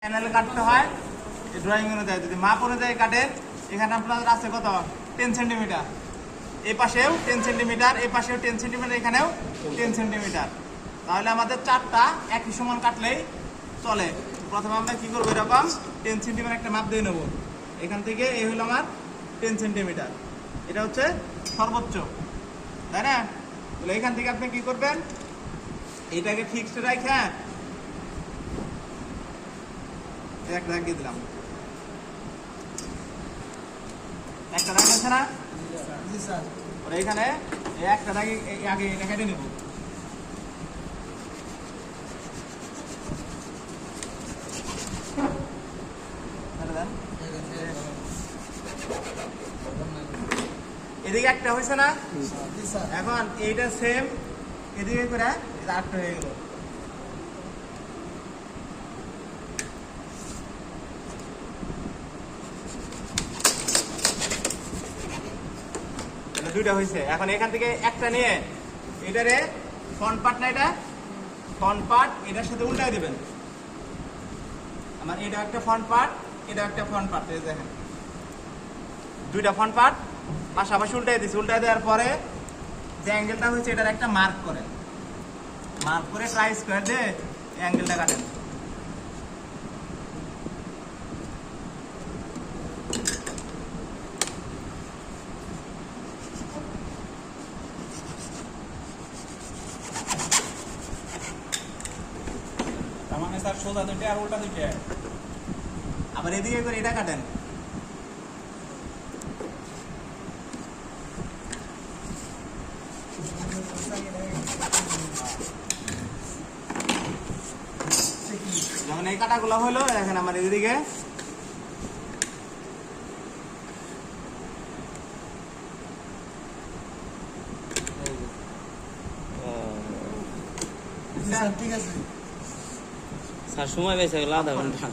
প্যানেলে কাটতে হয় ড্রয়িং অনুযায়ী, যদি মাপ অনুযায়ী কাটেন এখানে আপনার আছে কত 10 সেন্টিমিটার, এই পাশেও 10 সেন্টিমিটার, এই পাশেও 10 সেন্টিমিটার, এখানেও 10 সেন্টিমিটার। তাহলে আমাদের চারটা একই সমান কাটলেই চলে। প্রথমে আমরা কি করবো, এরকম 10 সেন্টিমিটার একটা মাপ দিয়ে নেবো। এখান থেকে এই হলো আমার 10 সেন্টিমিটার, এটা হচ্ছে সর্বোচ্চ, তাই না? তাহলে এখান থেকে আপনি কি করবেন, এইটাকে ফিক্সড রাখে একটা দাগ দিয়ে দিলাম, একটা দাগ আছে না? এখানে একটা দাগ আগে এটা কেটে নেব। এদিকে একটা হয়েছে না? এখন এইটা সেম এদিকে করে আটটা হয়ে গেল। দুইটা হয়েছে। এখন এখান থেকে একটা নিয়ে এটারে ফ্রন্ট পার্ট না, এটা ফ্রন্ট পার্ট এটার সাথে উল্টাই দিবেন। আমার এটা একটা ফ্রন্ট পার্ট, এটা একটা ফ্রন্ট পার্ট, এই দেখেন দুইটা ফ্রন্ট পার্ট পাশাপাশি উল্টাই দিচ্ছি। উল্টাই দেওয়ার পরে যে অ্যাঙ্গেলটা হয়েছে এটার একটা মার্ক করেন, মার্ক করে ট্রাই স্কোয়ার দিয়ে অ্যাঙ্গেলটা কাটেন। মানে স্যার সোজা দুইটা আর উল্টা দুইটা, আবার এদিকে করে এটা কাটেন। যখন এই কাটাগুলো হলো, দেখেন আমার এদিকে ঠিক আছে স্যার, সময় বেঁচে গেল আধা ঘন্টা।